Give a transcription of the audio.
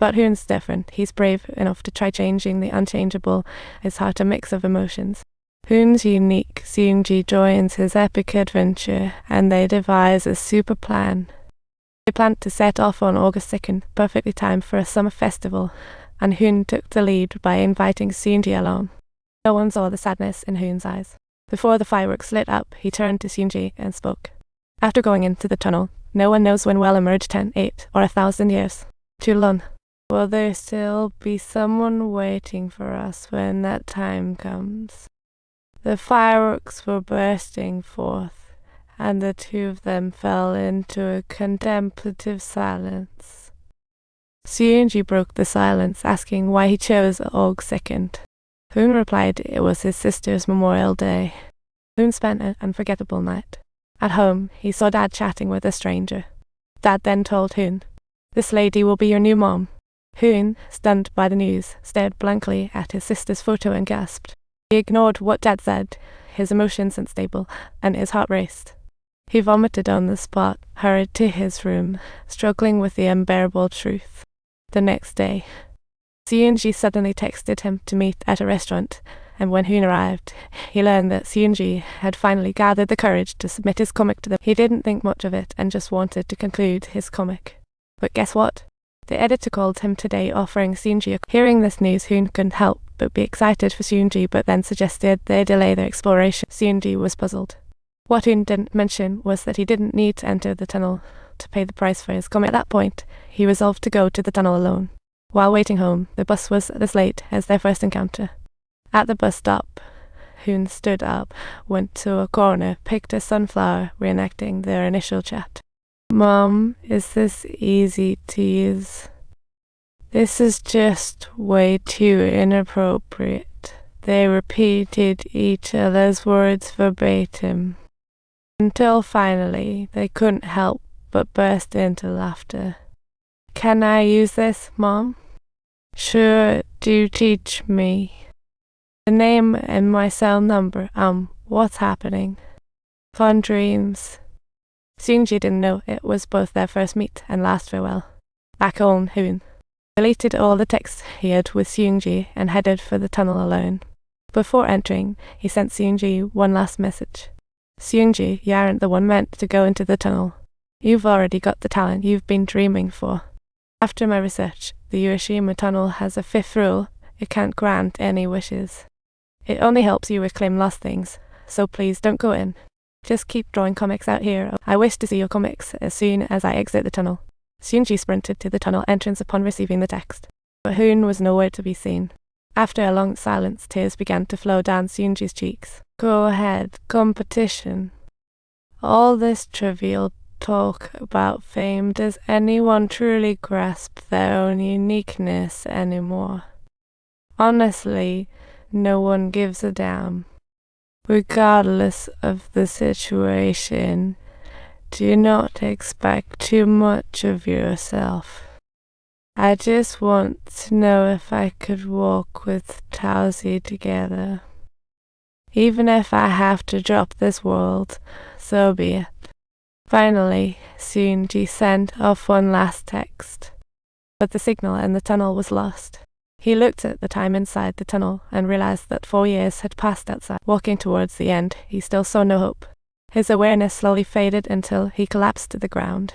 But Hoon's different. He's brave enough to try changing the unchangeable. His heart a mix of emotions. Hoon's unique. Xingzi joins his epic adventure, and they devise a super plan. They planned to set off on August 2nd, perfectly timed for a summer festival, and Hoon took the lead by inviting Xingzi along. No one saw the sadness in Hoon's eyes. Before the fireworks lit up, he turned to Xingzi and spoke. After going into the tunnel, no one knows when we'll emerge 10, 8, or 1,000 years. Too long. Will there still be someone waiting for us when that time comes? The fireworks were bursting forth, and the two of them fell into a contemplative silence. Xingzi broke the silence, asking why he chose August 2nd. Hoon replied it was his sister's Memorial Day. Hoon spent an unforgettable night. At home, he saw Dad chatting with a stranger. Dad then told Hoon, "This lady will be your new mom." Hoon, stunned by the news, stared blankly at his sister's photo and gasped. He ignored what Dad said, his emotions unstable, and his heart raced. He vomited on the spot, hurried to his room, struggling with the unbearable truth. The next day, Xingzi suddenly texted him to meet at a restaurant, and when Hoon arrived, he learned that Xingzi had finally gathered the courage to submit his comic to them. He didn't think much of it and just wanted to conclude his comic. But guess what? The editor called him today offering Xingzi a... Hearing this news, Hoon couldn't help but be excited for Xingzi, but then suggested they delay their exploration. Xingzi was puzzled. What Hoon didn't mention was that he didn't need to enter the tunnel to pay the price for his comic. At that point, he resolved to go to the tunnel alone. While waiting home, the bus was as late as their first encounter. At the bus stop, Hoon stood up, went to a corner, picked a sunflower, reenacting their initial chat. "Mom, is this easy to use? This is just way too inappropriate." They repeated each other's words verbatim, until finally they couldn't help but burst into laughter. "Can I use this, Mom?" "Sure, do teach me." "The name and my cell number. What's happening?" "Fun dreams." Xingzi didn't know it was both their first meet and last farewell. Back home, Hoon deleted all the texts he had with Xingzi and headed for the tunnel alone. Before entering, he sent Xingzi one last message. "Xingzi, you aren't the one meant to go into the tunnel. You've already got the talent you've been dreaming for. After my research, the Urashima tunnel has a fifth rule. It can't grant any wishes. It only helps you reclaim lost things, so please don't go in. Just keep drawing comics out here. I wish to see your comics as soon as I exit the tunnel." Xingzi sprinted to the tunnel entrance upon receiving the text, but Hoon was nowhere to be seen. After a long silence, tears began to flow down Xingzi's cheeks. "Go ahead, competition. All this trivial talk about fame, does anyone truly grasp their own uniqueness anymore? Honestly, no one gives a damn. Regardless of the situation, do not expect too much of yourself. I just want to know if I could walk with Tauzi together. Even if I have to drop this world, so be it." Finally, Xingzi sent off one last text, but the signal in the tunnel was lost. He looked at the time inside the tunnel and realized that 4 years had passed outside. Walking towards the end, he still saw no hope. His awareness slowly faded until he collapsed to the ground.